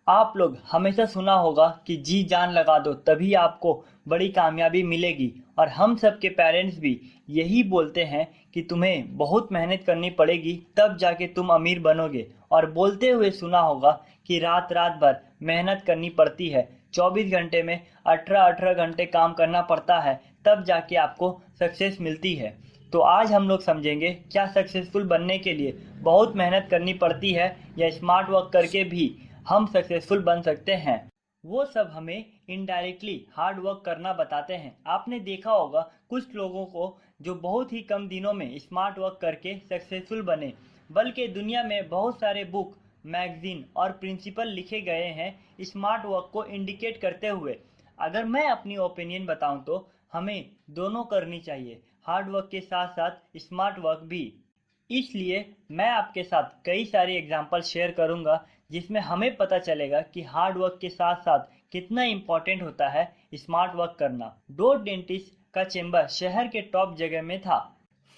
आप लोग हमेशा सुना होगा कि जी जान लगा दो तभी आपको बड़ी कामयाबी मिलेगी। और हम सब के पेरेंट्स भी यही बोलते हैं कि तुम्हें बहुत मेहनत करनी पड़ेगी तब जाके तुम अमीर बनोगे। और बोलते हुए सुना होगा कि रात रात भर मेहनत करनी पड़ती है, 24 घंटे में 18-18 घंटे काम करना पड़ता है, तब जाके आपको सक्सेस मिलती है। तो आज हम लोग समझेंगे क्या सक्सेसफुल बनने के लिए बहुत मेहनत करनी पड़ती है या स्मार्ट वर्क करके भी हम सक्सेसफुल बन सकते हैं। वो सब हमें इनडायरेक्टली हार्ड वर्क करना बताते हैं। आपने देखा होगा कुछ लोगों को जो बहुत ही कम दिनों में स्मार्ट वर्क करके सक्सेसफुल बने, बल्कि दुनिया में बहुत सारे बुक, मैगजीन और प्रिंसिपल लिखे गए हैं स्मार्ट वर्क को इंडिकेट करते हुए। अगर मैं अपनी ओपिनियन बताऊं तो हमें दोनों करनी चाहिए, हार्ड वर्क के साथ साथ स्मार्ट वर्क भी। इसलिए मैं आपके साथ कई सारे एग्जाम्पल शेयर करूंगा जिसमें हमें पता चलेगा कि हार्ड वर्क के साथ साथ कितना इम्पोर्टेंट होता है स्मार्ट वर्क करना। दो डेंटिस्ट का चेंबर शहर के टॉप जगह में था।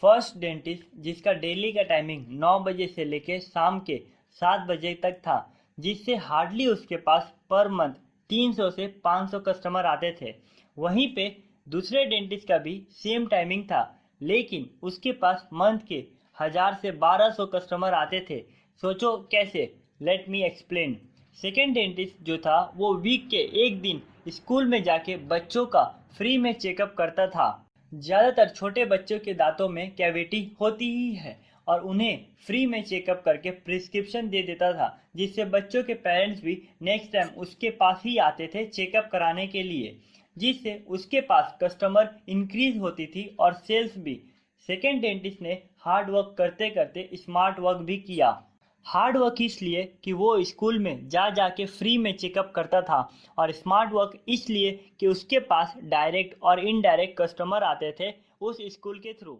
फर्स्ट डेंटिस्ट जिसका डेली का टाइमिंग 9 बजे से लेकर शाम के 7 बजे तक था, जिससे हार्डली उसके पास पर मंथ 300 से 500 कस्टमर आते थे। वहीं पे दूसरे डेंटिस्ट का भी सेम टाइमिंग था, लेकिन उसके पास मंथ के 1000 से 1200 कस्टमर आते थे। सोचो कैसे, let me explain. Second dentist जो था वो वीक के एक दिन स्कूल में जाके बच्चों का फ्री में चेकअप करता था। ज़्यादातर छोटे बच्चों के दांतों में कैविटी होती ही है और उन्हें फ्री में चेकअप करके प्रिस्क्रिप्शन दे देता था, जिससे बच्चों के पेरेंट्स भी नेक्स्ट टाइम उसके पास ही आते थे चेकअप कराने के लिए, जिससे उसके पास कस्टमर इंक्रीज होती थी और सेल्स भी। सेकेंड डेंटिस्ट ने हार्ड वर्क करते करते स्मार्ट वर्क भी किया। हार्ड वर्क इसलिए कि वो स्कूल में जा जाके फ्री में चेकअप करता था, और स्मार्ट वर्क इसलिए कि उसके पास डायरेक्ट और इनडायरेक्ट कस्टमर आते थे उस स्कूल के थ्रू।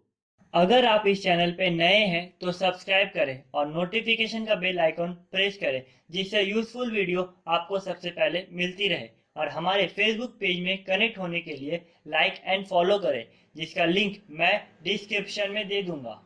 अगर आप इस चैनल पे नए हैं तो सब्सक्राइब करें और नोटिफिकेशन का बेल आइकन प्रेस करें, जिससे यूजफुल वीडियो आपको सबसे पहले मिलती रहे। और हमारे फेसबुक पेज में कनेक्ट होने के लिए लाइक एंड फॉलो करें, जिसका लिंक मैं डिस्क्रिप्शन में दे दूंगा।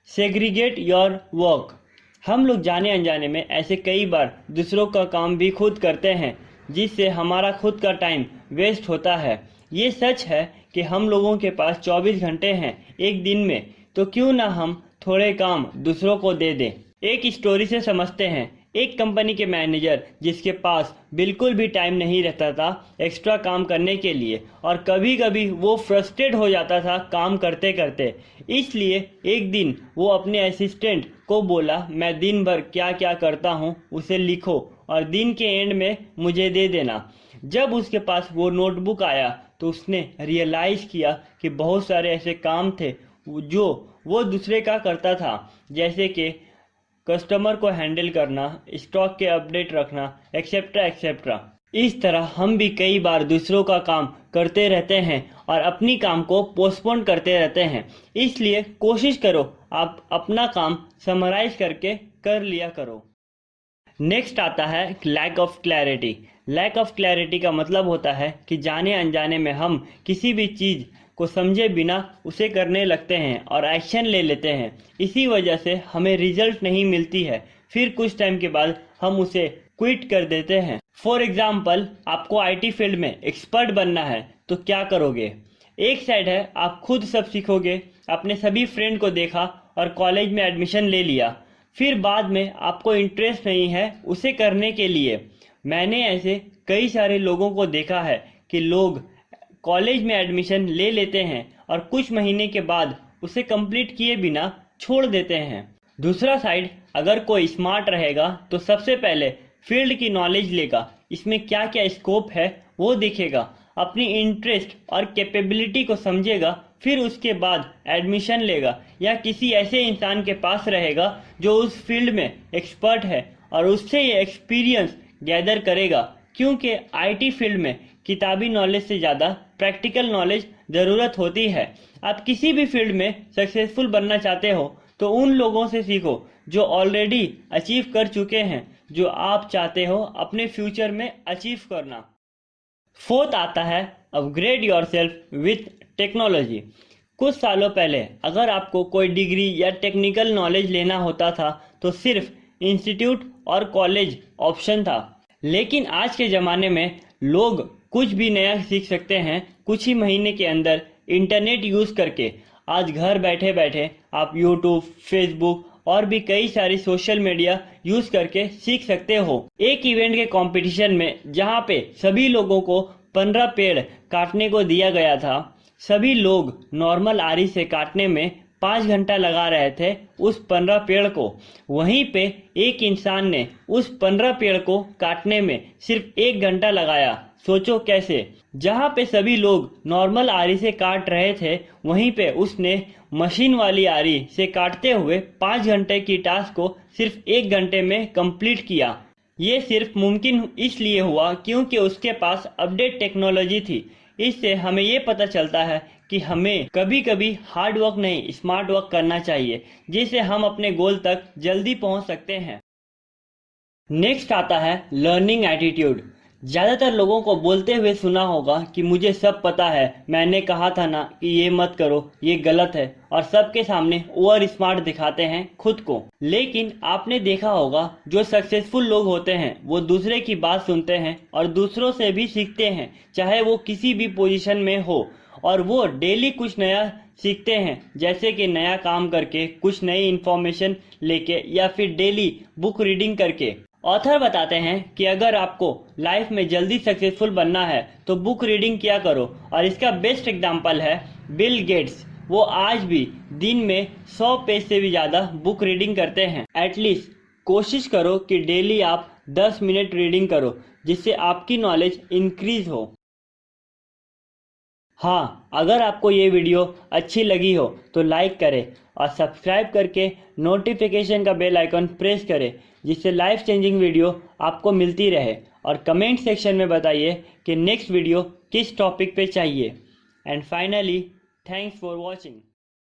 Segregate your work. हम लोग जाने अनजाने में ऐसे कई बार दूसरों का काम भी खुद करते हैं, जिससे हमारा खुद का टाइम वेस्ट होता है। ये सच है कि हम लोगों के पास 24 घंटे हैं एक दिन में, तो क्यों ना हम थोड़े काम दूसरों को दे दें। एक स्टोरी से समझते हैं। एक कंपनी के मैनेजर जिसके पास बिल्कुल भी टाइम नहीं रहता था एक्स्ट्रा काम करने के लिए, और कभी कभी वो फ्रस्ट्रेट हो जाता था काम करते करते। इसलिए एक दिन वो अपने असिस्टेंट को बोला, मैं दिन भर क्या क्या करता हूँ उसे लिखो और दिन के एंड में मुझे दे देना। जब उसके पास वो नोटबुक आया तो उसने रियलाइज़ किया कि बहुत सारे ऐसे काम थे जो वो दूसरे का करता था, जैसे कि कस्टमर को हैंडल करना, स्टॉक के अपडेट रखना, एक्सेट्रा एक्सेट्रा। इस तरह हम भी कई बार दूसरों का काम करते रहते हैं और अपनी काम को पोस्टपोन करते रहते हैं। इसलिए कोशिश करो आप अपना काम समराइज करके कर लिया करो। नेक्स्ट आता है lack of clarity. Lack of clarity का मतलब होता है कि जाने अनजाने में हम किसी भी चीज़ को समझे बिना उसे करने लगते हैं और एक्शन ले लेते हैं। इसी वजह से हमें रिजल्ट नहीं मिलती है, फिर कुछ टाइम के बाद हम उसे क्विट कर देते हैं। फॉर एग्जाम्पल, आपको आईटी फील्ड में एक्सपर्ट बनना है तो क्या करोगे? एक साइड है आप खुद सब सीखोगे, अपने सभी फ्रेंड को देखा और कॉलेज में एडमिशन ले लिया, फिर बाद में आपको इंटरेस्ट नहीं है उसे करने के लिए। मैंने ऐसे कई सारे लोगों को देखा है कि लोग कॉलेज में एडमिशन ले लेते हैं और कुछ महीने के बाद उसे कंप्लीट किए बिना छोड़ देते हैं। दूसरा साइड, अगर कोई स्मार्ट रहेगा तो सबसे पहले फील्ड की नॉलेज लेगा, इसमें क्या क्या स्कोप है वो देखेगा, अपनी इंटरेस्ट और कैपेबिलिटी को समझेगा, फिर उसके बाद एडमिशन लेगा या किसी ऐसे इंसान के पास रहेगा जो उस फील्ड में एक्सपर्ट है और उससे ये एक्सपीरियंस गैदर करेगा। क्योंकि आईटी फील्ड में किताबी नॉलेज से ज़्यादा प्रैक्टिकल नॉलेज ज़रूरत होती है। आप किसी भी फील्ड में सक्सेसफुल बनना चाहते हो तो उन लोगों से सीखो जो ऑलरेडी अचीव कर चुके हैं जो आप चाहते हो अपने फ्यूचर में अचीव करना। फोर्थ आता है अपग्रेड योरसेल्फ विथ टेक्नोलॉजी। कुछ सालों पहले अगर आपको कोई डिग्री या टेक्निकल नॉलेज लेना होता था तो सिर्फ इंस्टीट्यूट और कॉलेज ऑप्शन था। लेकिन आज के ज़माने में लोग कुछ भी नया सीख सकते हैं कुछ ही महीने के अंदर इंटरनेट यूज़ करके। आज घर बैठे बैठे आप यूट्यूब, फेसबुक और भी कई सारी सोशल मीडिया यूज़ करके सीख सकते हो। एक इवेंट के कंपटीशन में जहाँ पे सभी लोगों को 15 पेड़ काटने को दिया गया था, सभी लोग नॉर्मल आरी से काटने में 5 घंटा लगा रहे थे उस 15 पेड़ को। वहीं पे एक इंसान ने उस 15 पेड़ को काटने में सिर्फ 1 घंटा लगाया। सोचो कैसे। जहाँ पे सभी लोग नॉर्मल आरी से काट रहे थे, वहीं पे उसने मशीन वाली आरी से काटते हुए 5 घंटे की टास्क को सिर्फ 1 घंटे में कंप्लीट किया। ये सिर्फ मुमकिन इसलिए हुआ क्योंकि उसके पास अपडेट टेक्नोलॉजी थी। इससे हमें ये पता चलता है कि हमें कभी कभी हार्ड वर्क नहीं, स्मार्ट वर्क करना चाहिए, जिससे हम अपने गोल तक जल्दी पहुंच सकते हैं। नेक्स्ट आता है लर्निंग एटीट्यूड। ज़्यादातर लोगों को बोलते हुए सुना होगा कि मुझे सब पता है, मैंने कहा था ना कि ये मत करो, ये गलत है, और सबके सामने ओवर स्मार्ट दिखाते हैं खुद को। लेकिन आपने देखा होगा जो सक्सेसफुल लोग होते हैं वो दूसरे की बात सुनते हैं और दूसरों से भी सीखते हैं, चाहे वो किसी भी पोजीशन में हो, और वो डेली कुछ नया सीखते हैं, जैसे कि नया काम करके, कुछ नई इन्फॉर्मेशन लेके, या फिर डेली बुक रीडिंग करके। ऑथर बताते हैं कि अगर आपको लाइफ में जल्दी सक्सेसफुल बनना है तो बुक रीडिंग किया करो, और इसका बेस्ट एग्जांपल है बिल गेट्स। वो आज भी दिन में 100 पेज से भी ज़्यादा बुक रीडिंग करते हैं। एटलीस्ट कोशिश करो कि डेली आप 10 मिनट रीडिंग करो, जिससे आपकी नॉलेज इंक्रीज हो। हाँ, अगर आपको ये वीडियो अच्छी लगी हो तो लाइक करें और सब्सक्राइब करके नोटिफिकेशन का बेल आइकन प्रेस करें, जिससे लाइफ चेंजिंग वीडियो आपको मिलती रहे। और कमेंट सेक्शन में बताइए कि नेक्स्ट वीडियो किस टॉपिक पे चाहिए। And finally, thanks for watching.